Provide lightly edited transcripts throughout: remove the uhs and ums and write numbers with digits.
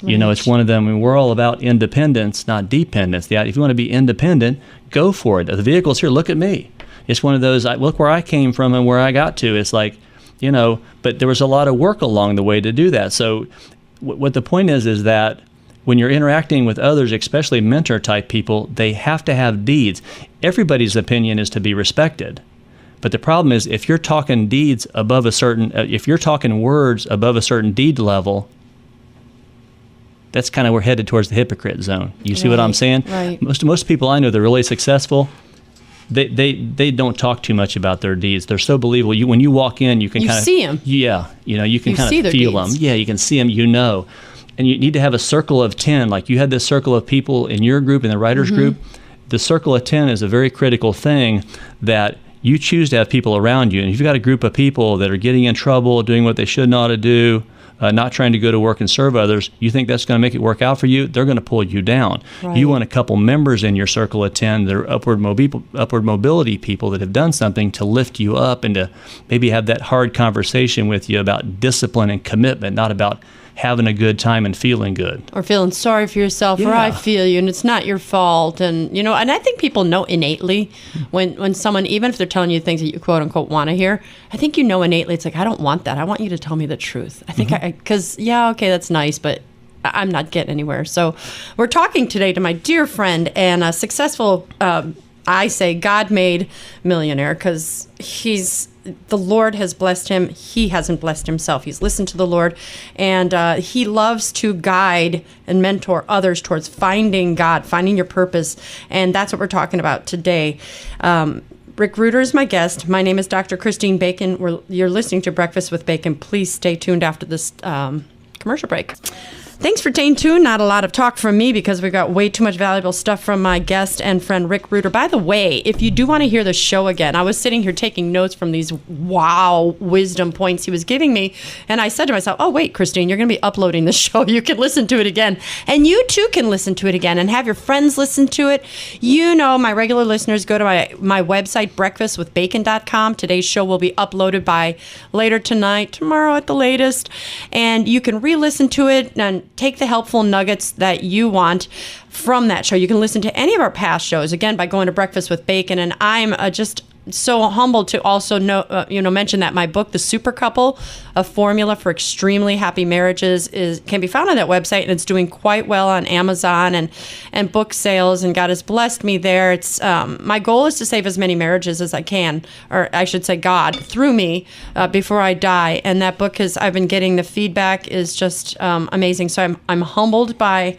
It's one of them. I mean, we're all about independence, not dependence. If you want to be independent, go for it. The vehicle's here. Look at me. It's one of those, look where I came from and where I got to. It's like, but there was a lot of work along the way to do that. So what the point is that when you're interacting with others, especially mentor-type people, they have to have deeds. Everybody's opinion is to be respected. But the problem is, if you're talking deeds above a certain, if you're talking words above a certain deed level, that's kind of, we're headed towards the hypocrite zone. You see what I'm saying? Right. Most people I know that are really successful, they don't talk too much about their deeds. They're so believable. When you walk in, you can kind of see them. Yeah, you can kind of feel them. Deeds. Yeah, you can see them. And you need to have a circle of 10. Like you had this circle of people in your group, in the writers group. The circle of 10 is a very critical thing that you choose to have people around you. And if you've got a group of people that are getting in trouble, doing what they should not do, not trying to go to work and serve others, you think that's going to make it work out for you, they're going to pull you down. Right. You want a couple members in your circle of 10 that are upward mobility people that have done something to lift you up and to maybe have that hard conversation with you about discipline and commitment, not about having a good time and feeling good. Or feeling sorry for yourself, or I feel you, and it's not your fault. And, and I think people know innately when someone, even if they're telling you things that you quote unquote want to hear, I think innately, it's like, I don't want that. I want you to tell me the truth. I think because, that's nice, but I'm not getting anywhere. So we're talking today to my dear friend and a successful, I say God-made millionaire, because the Lord has blessed him. He hasn't blessed himself. He's listened to the Lord, and he loves to guide and mentor others towards finding God, finding your purpose, and that's what we're talking about today. Rick Reuter is my guest. My name is Dr. Christine Bacon. You're listening to Breakfast with Bacon. Please stay tuned after this commercial break. Thanks for staying tuned. Not a lot of talk from me because we've got way too much valuable stuff from my guest and friend Rick Reuter. By the way, if you do want to hear the show again, I was sitting here taking notes from these wisdom points he was giving me, and I said to myself, oh wait, Christine, you're going to be uploading the show. You can listen to it again, and you too can listen to it again and have your friends listen to it. My regular listeners, go to my website, breakfastwithbacon.com. Today's show will be uploaded by later tonight, tomorrow at the latest, and you can re-listen to it and take the helpful nuggets that you want from that show. You can listen to any of our past shows, again, by going to Breakfast with Bacon. And I'm just so humbled to also mention that my book, The Super Couple, A Formula for Extremely Happy Marriages, can be found on that website, and it's doing quite well on Amazon and book sales, and God has blessed me there. It's my goal is to save as many marriages as I can, or I should say God, through me before I die. And that book I've been getting the feedback is just amazing. So I'm humbled by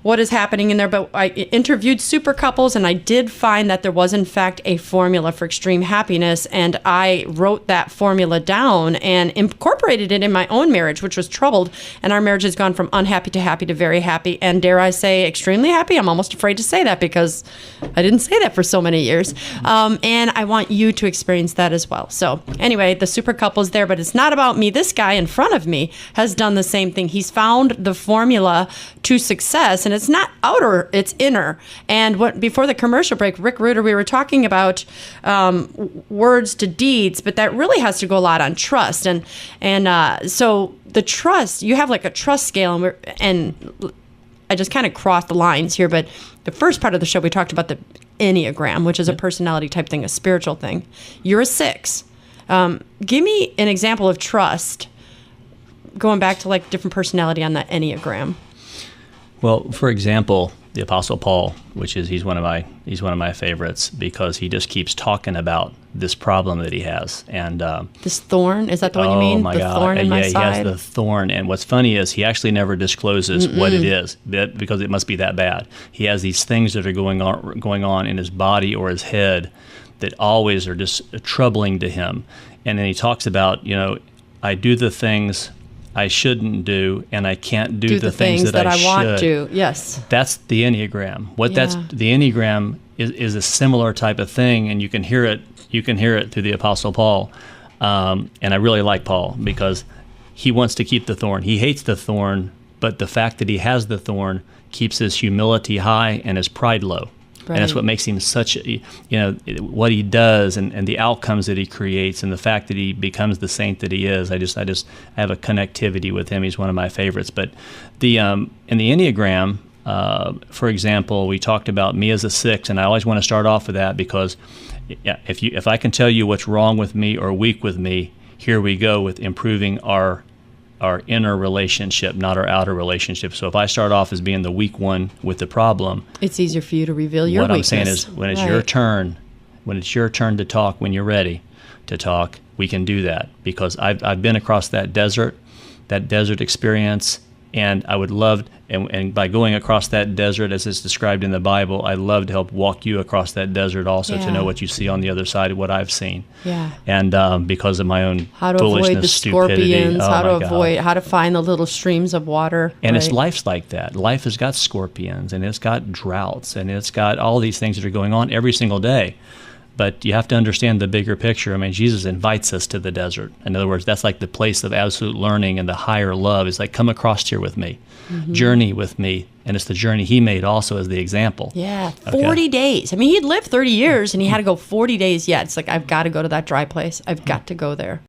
what is happening in there. But I interviewed super couples, and I did find that there was, in fact, a formula for extreme happiness. And I wrote that formula down and incorporated it in my own marriage, which was troubled. And our marriage has gone from unhappy to happy to very happy. And dare I say, extremely happy? I'm almost afraid to say that because I didn't say that for so many years. And I want you to experience that as well. So anyway, the super couple's there, but it's not about me. This guy in front of me has done the same thing. He's found the formula to success, and it's not outer, it's inner. And before the commercial break, Rick Reuter, we were talking about words to deeds, but that really has to go a lot on trust. And so the trust, you have like a trust scale, and I just kind of crossed the lines here, but the first part of the show, we talked about the Enneagram, which is a personality type thing, a spiritual thing. You're a 6. Give me an example of trust, going back to like different personality on the Enneagram. Well, for example, the Apostle Paul, he's one of my favorites because he just keeps talking about this problem that he has, and this thorn, is that the one you mean? Oh my the God! Thorn in my side? He has the thorn, and what's funny is he actually never discloses what it is, because it must be that bad. He has these things that are going on in his body or his head that always are just troubling to him, and then he talks about, I do the things I shouldn't do, and I can't do the things that I want to. Yes, that's the Enneagram. The Enneagram is a similar type of thing, and you can hear it. You can hear it through the Apostle Paul, and I really like Paul because he wants to keep the thorn. He hates the thorn, but the fact that he has the thorn keeps his humility high and his pride low. And that's what makes him such, what he does and the outcomes that he creates and the fact that he becomes the saint that he is. I have a connectivity with him. He's one of my favorites. But in the Enneagram, for example, we talked about me as a 6, and I always want to start off with that because if I can tell you what's wrong with me or weak with me, here we go with improving our inner relationship, not our outer relationship. So if I start off as being the weak one with the problem, it's easier for you to reveal your weakness. What I'm saying is when it's your turn to talk, when you're ready to talk, we can do that because I've been across that desert experience, and I would love, and by going across that desert as it's described in the Bible, I'd love to help walk you across that desert also to know what you see on the other side of what I've seen. Yeah. And because of my own foolishness, stupidity. How to find the little streams of water. And it's life's like that. Life has got scorpions, and it's got droughts, and it's got all these things that are going on every single day. But you have to understand the bigger picture. I mean, Jesus invites us to the desert. In other words, that's like the place of absolute learning and the higher love. It's like, come across here with me, journey with me. And it's the journey he made also as the example. Yeah, 40 days. I mean, he'd lived 30 years and he had to go 40 days. Yeah, it's like, I've got to go to that dry place. I've got to go there.